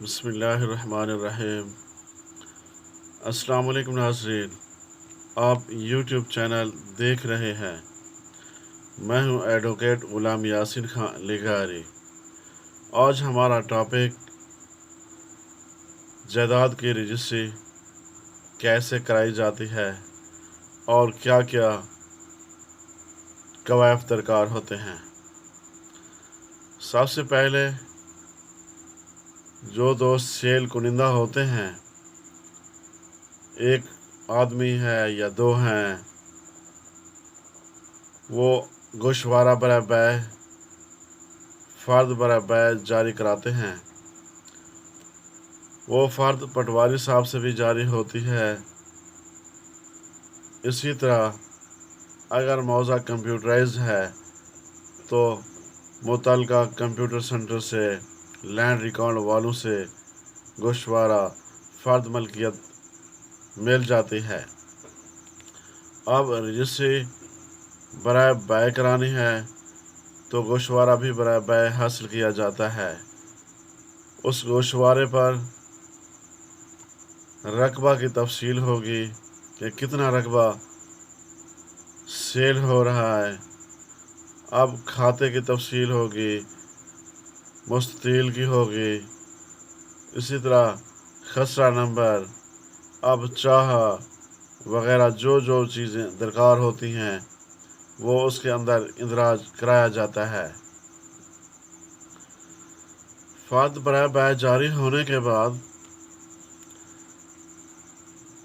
بسم اللہ الرحمن الرحیم۔ السلام علیکم ناظرین، آپ یوٹیوب چینل دیکھ رہے ہیں۔ میں ہوں ایڈوکیٹ غلام یاسین خان لغاری۔ آج ہمارا ٹاپک جائیداد کی رجسٹری کیسے کرائی جاتی ہے اور کیا کیا کوائف درکار ہوتے ہیں۔ سب سے پہلے جو دوست سیل کنندہ ہوتے ہیں، ایک آدمی ہے یا دو ہیں، وہ گوشوارہ برائے بیع، فرد برائے بیع جاری کراتے ہیں۔ وہ فرد پٹواری صاحب سے بھی جاری ہوتی ہے۔ اسی طرح اگر موضوع کمپیوٹرائز ہے تو متعلقہ کمپیوٹر سینٹر سے لینڈ ریکارڈ والوں سے گوشوارہ فرد ملکیت مل جاتی ہے۔ اب رجسٹری برائے بیع کرانی ہے تو گوشوارہ بھی برائے بیع حاصل کیا جاتا ہے۔ اس گوشوارے پر رقبہ کی تفصیل ہوگی کہ کتنا رقبہ سیل ہو رہا ہے۔ اب کھاتے کی تفصیل ہوگی، مستطیل کی ہوگی، اسی طرح خسرہ نمبر، اب چاہا وغیرہ جو چیزیں درکار ہوتی ہیں وہ اس کے اندر اندراج کرایا جاتا ہے۔ فرد برائے بیع جاری ہونے کے بعد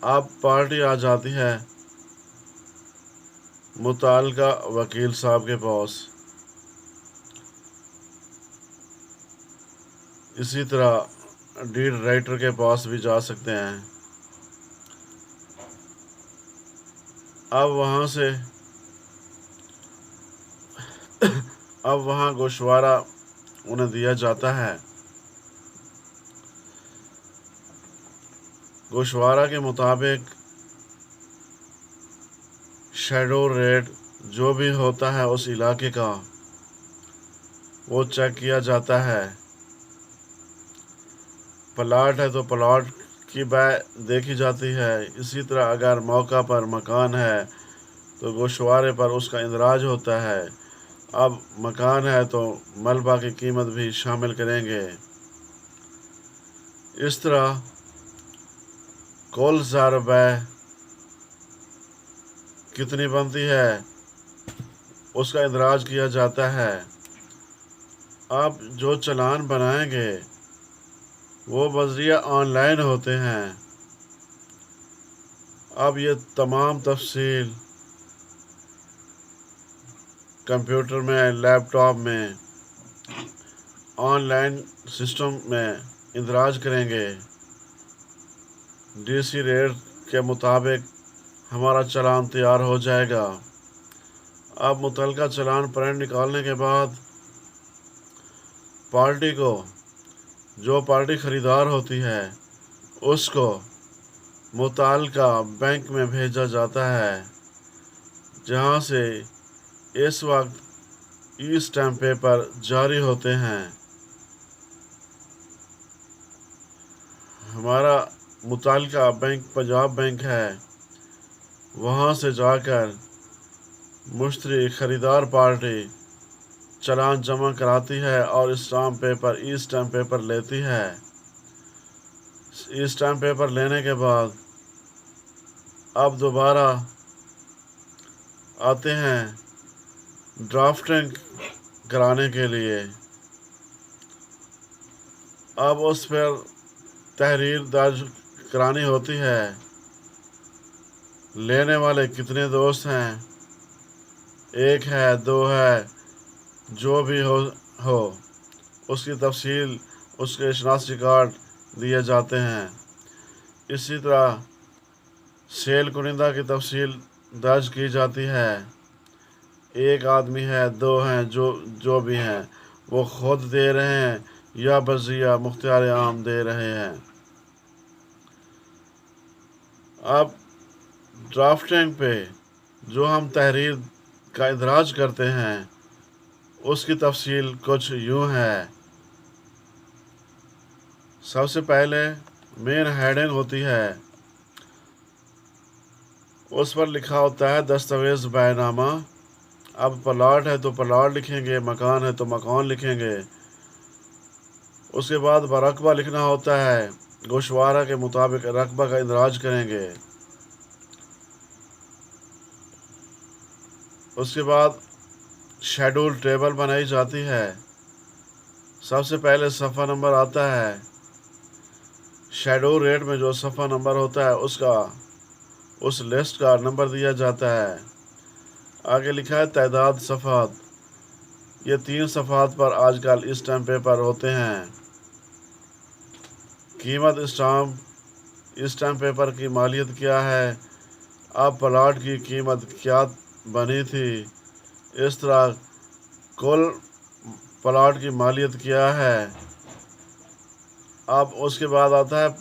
اب پارٹی آ جاتی ہے متعلقہ وکیل صاحب کے پاس۔ اسی طرح ڈیڈ رائٹر کے پاس بھی جا سکتے ہیں۔ اب وہاں گوشوارہ انہیں دیا جاتا ہے۔ گوشوارہ کے مطابق شیڈول ریٹ جو بھی ہوتا ہے اس علاقے کا وہ چیک کیا جاتا ہے۔ پلاٹ ہے تو پلاٹ کی بیع دیکھی جاتی ہے۔ اسی طرح اگر موقع پر مکان ہے تو گوشوارے پر اس کا اندراج ہوتا ہے۔ اب مکان ہے تو ملبہ کی قیمت بھی شامل کریں گے۔ اس طرح کل زر بیع کتنی بنتی ہے اس کا اندراج کیا جاتا ہے۔ اب جو چلان بنائیں گے وہ بذریعہ آن لائن ہوتے ہیں۔ اب یہ تمام تفصیل کمپیوٹر میں، لیپ ٹاپ میں، آن لائن سسٹم میں اندراج کریں گے۔ ڈی سی ریٹ کے مطابق ہمارا چلان تیار ہو جائے گا۔ اب متعلقہ چلان پرنٹ نکالنے کے بعد پارٹی کو، جو پارٹی خریدار ہوتی ہے، اس کو متعلقہ بینک میں بھیجا جاتا ہے، جہاں سے اس وقت ای اسٹیمپ پیپر جاری ہوتے ہیں۔ ہمارا متعلقہ بینک پنجاب بینک ہے، وہاں سے جا کر مشتری خریدار پارٹی چلان جمع کراتی ہے اور ای اسٹیمپ پیپر لیتی ہے۔ ای اسٹیمپ پیپر لینے کے بعد اب دوبارہ آتے ہیں ڈرافٹنگ کرانے کے لیے۔ اب اس پر تحریر درج کرانی ہوتی ہے۔ لینے والے کتنے دوست ہیں، ایک ہے، دو ہے، جو بھی ہو اس کی تفصیل، اس کے شناختی کارڈ دیے جاتے ہیں۔ اسی طرح سیل کنندہ کی تفصیل درج کی جاتی ہے۔ ایک آدمی ہے، دو ہیں، جو بھی ہیں، وہ خود دے رہے ہیں یا بذریعہ مختار عام دے رہے ہیں۔ اب ڈرافٹنگ پہ جو ہم تحریر کا اندراج کرتے ہیں اس کی تفصیل کچھ یوں ہے۔ सबसे पहले मेन हेडिंग होती है, उस पर लिखा होता है दस्तावेज़ बैनामा। अब प्लाट है तो प्लाट लिखेंगे, मकान है तो मकान लिखेंगे। उसके बाद रकबा लिखना होता है, गोशवारा के मुताबिक रकबा का इंदराज करेंगे। उसके बाद शेड्यूल टेबल बनाई जाती है। सबसे पहले सफ़ा नंबर आता है। शेड्यूल रेट में जो सफ़ा नंबर होता है उसका उस लिस्ट का नंबर दिया जाता है। आगे लिखा है तादाद सफ़ात। ये 3 सफ़ात पर आजकल स्टाम्प पेपर होते हैं। कीमत स्टाम्प पेपर की मालियत क्या है, अब प्लाट की कीमत क्या बनी थी, इस तरह कुल प्लाट की मालियत क्या है। अब उसके बाद आता है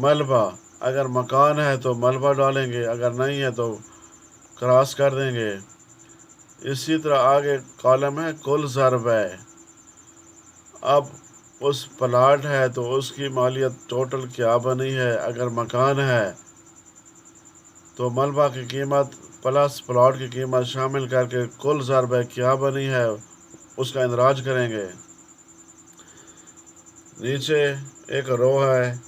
मलबा। अगर मकान है तो मलबा डालेंगे, अगर नहीं है तो क्रॉस कर देंगे। इसी तरह आगे कॉलम है कुल ज़रब है। अब उस प्लाट है तो उसकी मालियत टोटल क्या बनी है। अगर मकान है तो मलबा की कीमत प्लस प्लाट की कीमत शामिल करके कुल ज़रब क्या बनी है उसका इंदराज करेंगे। नीचे एक रो है,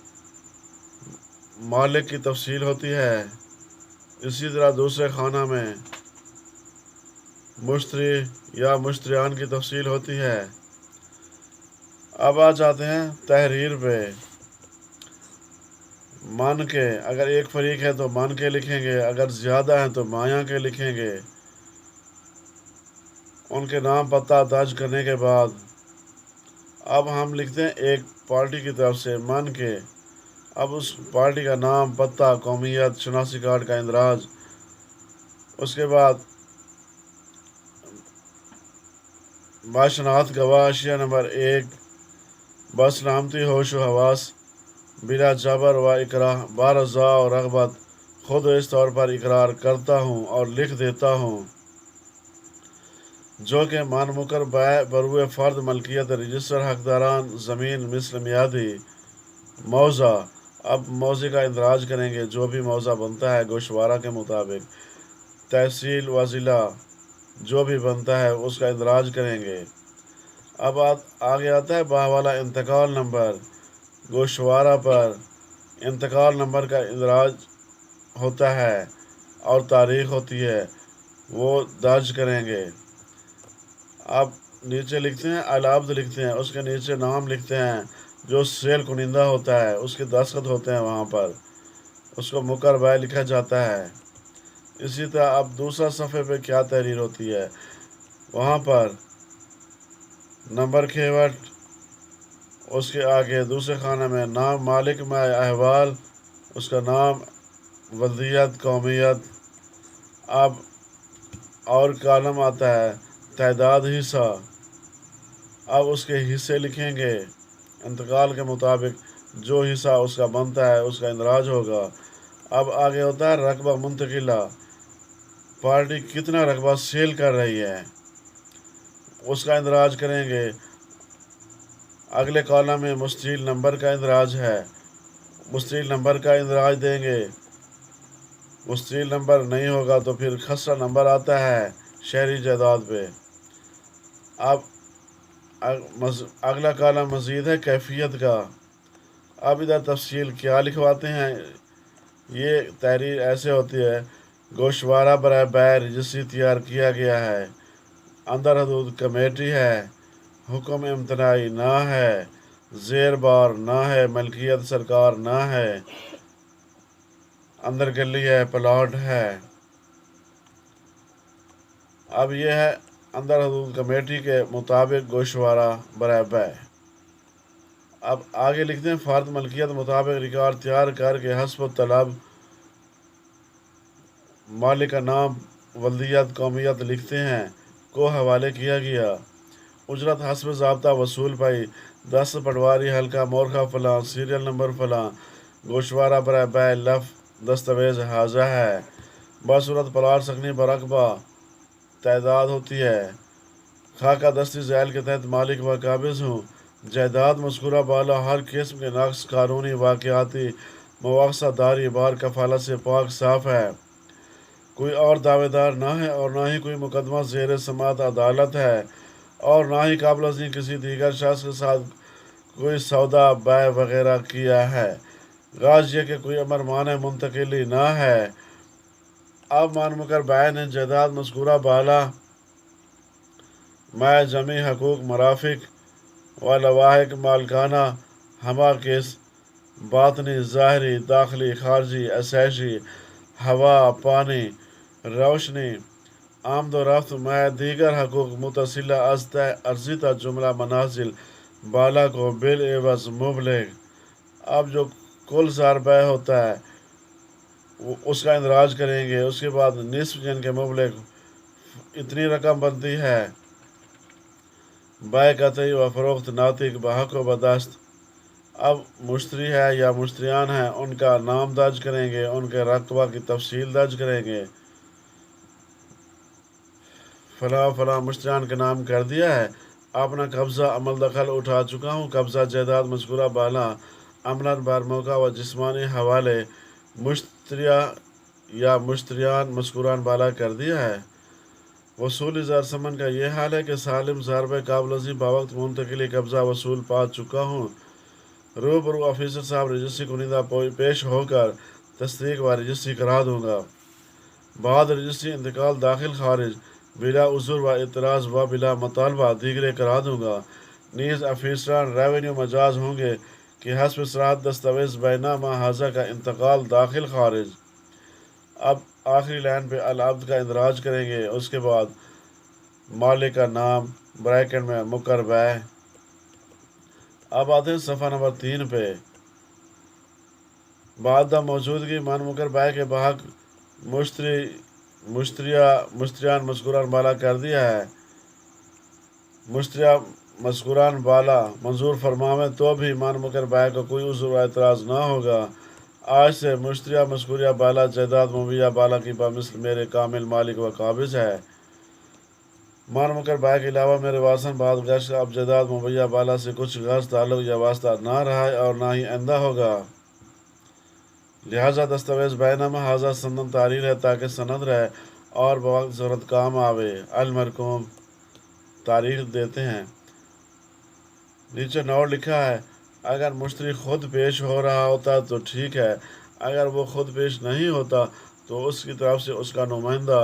मालिक की तफसील होती है। इसी तरह दूसरे खाना में मुश्तरी या मुश्तरियान की तफसील होती है। अब आ जाते हैं तहरीर पे। मन के, अगर एक फरीक है तो मन के लिखेंगे, अगर ज़्यादा हैं तो माया के लिखेंगे। उनके नाम पता दर्ज करने के बाद अब हम लिखते हैं एक पार्टी की तरफ से मन के। अब उस पार्टी का नाम, पता, कौमियत, शनासी कार्ड का इंदराज। उसके बाद बाशनात गवाह अशिया नंबर 1, बसलामती होश व हवास बिला जबर व इकराह बारज़ा और रग़बत खुद इस तौर पर इकरार करता हूँ और लिख देता हूँ जो कि मानमुकर बरुए फ़र्द मलकियत रजिस्टर हकदारान ज़मीन मिस्ल मियादी मौज़ा। अब मौज़े का इंदराज करेंगे, जो भी मौज़ा बनता है गोशवारा के मुताबिक। तहसील व ज़िला जो भी बनता है उसका इंदराज करेंगे। अब आगे आता है बाहवाला इंतकाल नंबर। गोशवारा पर इंतकाल नंबर का इंदराज होता है और तारीख़ होती है, वो दर्ज करेंगे। अब नीचे लिखते हैं अलाब्द लिखते हैं, उसके नीचे नाम लिखते हैं जो सेल कुनिंदा होता है, उसके दस्तखत होते हैं वहाँ पर, उसको मुकर बाय लिखा जाता है। इसी तरह अब दूसरा सफ़े पे क्या तहरीर होती है, वहाँ पर नंबर खेवट, उसके आगे दूसरे खाने में नाम मालिक में अहवाल, उसका नाम, वल्दियत, कौमियत। अब और कॉलम आता है तादाद हिस्सा। अब उसके हिस्से लिखेंगे, इंतकाल के मुताबिक जो हिस्सा उसका बनता है उसका इंदराज होगा। अब आगे होता है रकबा मुंतकिला, पार्टी कितना रकबा सेल कर रही है उसका इंदराज करेंगे। अगले कॉलम में मुस्तकिल नंबर का इंदराज है, मुस्तकिल नंबर का इंदराज देंगे। मुस्तकिल नंबर नहीं होगा तो फिर खसरा नंबर आता है शहरी जायदाद पे। अब अगला कॉलम मज़ीद है कैफियत का। अब इधर तफसील क्या लिखवाते हैं, ये तहरीर ऐसे होती है, गोशवारा बराए बैर रजिस्ट्री तैयार किया गया है, अंदर हदूद कमेटी है, हुक्म इम्तनाई ना है, ज़ेर बार ना है, मलकियत सरकार ना है, अंदर गली है, प्लाट है। अब यह है अंदर हदूद कमेटी के मुताबिक गोशवारा बराए बैर। अब आगे लिखते हैं फ़र्द मलकियत मुताबिक रिकॉर्ड तैयार करके हस्ब तलब मालिक का नाम, वल्दियत, कौमियत लिखते हैं को हवाले किया गया। उजरत हस्ब ज़ाब्ता वसूल पाई 10 पटवारी हल्का मोरखा फ़लाँ, सीरियल नंबर फ़लाँ, गोशवारा बराए बै लफ दस्तावेज़ हाजा है। बसूरत प्लाट सकनी बरकबा तादाद होती है। खाका दस्ती ज़ैल के तहत मालिक व काबिज़ हूँ, जायदाद मज़कूरा बाला हर किस्म के नक्स, कानूनी वाक़याती मुआवजा दारी बार कफ़ालत से पाक साफ़ है। कोई और दावेदार ना है और ना ही कोई मुकदमा ज़ेर समात अदालत है और ना ही काबिल अज़ीम किसी दीगर शख्स के साथ कोई सौदा बै वगैरह किया है। गाज ये कि कोई अमर मान मुंतकिली ना है। अब मानमुकर बैन है जायदाद मज़कूरा बाला मैं जमी हकूक मराफिक व लवाहिक मालकाना हमा केस बातनी ज़ाहरी दाखिली खारजी असैशी हवा पानी रोशनी आमद व रफ्त मैं दीगर हकूक मुतसिला अस्त अर्जिता जुमला मनाजिल बाला को बिल एवज मुबलिग। अब जो कुल ज़ारबा होता है उसका इंदराज करेंगे। उसके बाद निस्फ जिनके मुबलिग इतनी रकम बनती है बै कतई व फ़रोख्त नातिक बहक व बदस्त। अब मुश्तरी है या मुश्तरियान है उनका नाम दर्ज करेंगे, उनके रकबा की तफसील दर्ज करेंगे। फ़लाँ फ़लाँ मुश्तरियान के नाम कर दिया है। अपना कब्ज़ा अमल दखल उठा चुका हूँ। कब्ज़ा जायदाद मज़कूरा बाला अमलन बार मौका व जिस्मानी हवाले मुश्तरिया या मुश्तरियान मज़कूरान बाला कर दिया है। वसूल ज़ार समन का ये हाल है कि सालिम ज़ारब काबिल अज़ीम बावक्त मुंतकिली कब्ज़ा वसूल पा चुका हूँ। रूबरू ऑफिसर साहब रजिस्ट्री कुनिंदा पेश होकर तस्दीक व रजिस्ट्री करा दूँगा। बाद रजिस्ट्री इंतकाल दाखिल खारिज बिला उज़ुर व इतराज़ व बिला मुतालबा दीगरे करा दूँगा। नीज़ अफीसरान रेवेन्यू मजाज होंगे कि हस्ब सराहत दस्तावेज़ बैनामा हाजा का इंतकाल दाखिल खारिज। अब आखिरी लाइन पे अल अब्द का इंदराज करेंगे। उसके बाद मालिक का नाम ब्रैकेट में मुकर बै। अब आते हैं सफ़ा नंबर 3 पे। बाद मौजूदगी मान मुकर बै के बहक मुश्तरियान मज़कूरान बाला कर दिया है। मुश्तरिया मज़कूरान बाला मंजूर फरमावे तो भी मान मुकर बै को कोई उज़्र व एतराज़ ना होगा। आज से मुश्तरिया मज़कूरिया बाला जायदाद मुबैया बाला की बमिसल मेरे कामिल मालिक व काबिज है। मान मुकर बै के अलावा मेरे वासन बाद गश अब जायदाद मुबैया बाला से कुछ गर्ज ताल्लुक या वास्ता ना रहा है और ना ही आइंदा होगा। लिहाजा दस्तावेज़ बैनामा हाजा सनद तारीर है ताकि सनद रहे और बवक्त ज़रूरत काम आवे। अलमरकूम तारीख देते हैं। नीचे नोट लिखा है अगर मुश्तरी खुद पेश हो रहा होता तो ठीक है, अगर वो खुद पेश नहीं होता तो उसकी तरफ से उसका नुमाइंदा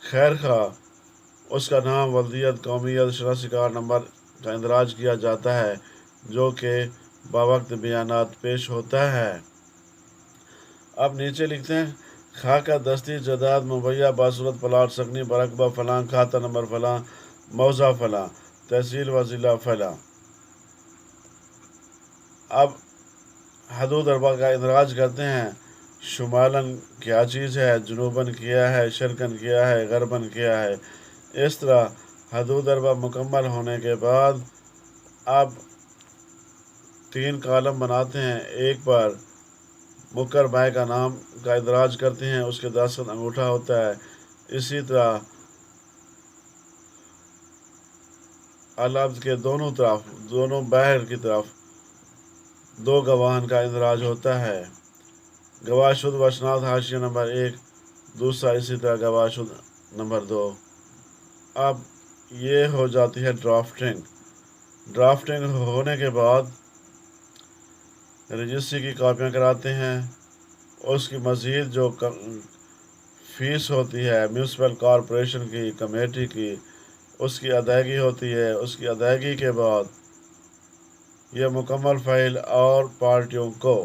खैर खा उसका नाम वल्दियत कौमियत शनासी कार्ड नंबर का इंदराज किया जाता है जो कि बावक्त बयानात पेश होता है। अब नीचे लिखते हैं खाका दस्ती जायदाद मुबैया बासूरत प्लाट सकनी बरकबा फ़लाँ खाता नंबर फ़लाँ मौज़ा फ़लाँ तहसील व ज़िला फ़लाँ। अब हदूद अरबा का इंदराज करते हैं। शुमालन क्या चीज़ है, जुनूबन क्या है, शर्कन क्या है, गरबन क्या है। इस तरह हदूद अरबा मुकम्मल होने के बाद अब 3 कॉलम बनाते हैं। एक पर मुकर बै का नाम का इंदराज करते हैं, उसके दस्तखत अंगूठा होता है। इसी तरह अल-अब्द के दोनों तरफ दोनों बहर की तरफ 2 गवाहन का इंदराज होता है। गवाह शुद्ध व शनाख्त हाशिया नंबर 1, दूसरा इसी तरह गवाह शुद्ध नंबर 2। अब ये हो जाती है ड्राफ्टिंग। ड्राफ्टिंग होने के बाद रजिस्ट्री की कापियाँ कराते हैं। उसकी मज़ीद जो फ़ीस होती है म्यूनसिपल कॉरपोरेशन की कमेटी की उसकी अदायगी होती है। उसकी अदायगी के बाद यह मुकम्मल फ़ाइल और पार्टियों को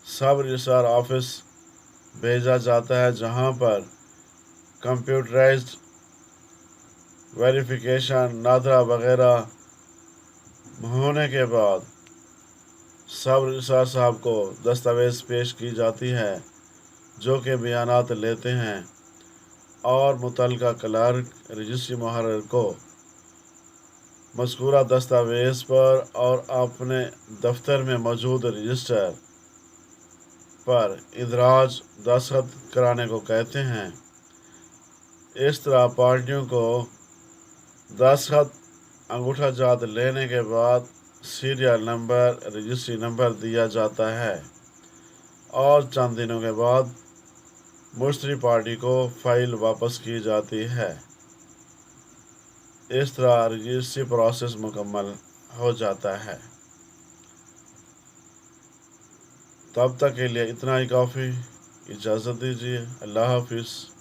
सब रजिस्ट्रार ऑफिस भेजा जाता है जहां पर कंप्यूटराइज्ड वेरिफिकेशन नादरा वगैरह होने के बाद सब रजिस्ट्रार साहब को दस्तावेज़ पेश की जाती है जो कि बयानात लेते हैं और मुतल्लिका क्लर्क रजिस्ट्री मुहर्रिर को मज़कूरा दस्तावेज़ पर और अपने दफ्तर में मौजूद रजिस्टर पर इंदराज दस्तखत कराने को कहते हैं। इस तरह पार्टियों को दस्तखत अंगूठा जात लेने के बाद सीरियल नंबर, रजिस्ट्री नंबर दिया जाता है और चंद दिनों के बाद मुश्तरी पार्टी को फाइल वापस की जाती है। इस तरह रजिस्ट्री प्रोसेस मुकम्मल हो जाता है। तब तक के लिए इतना ही काफ़ी। इजाज़त दीजिए। अल्लाह हाफिज़।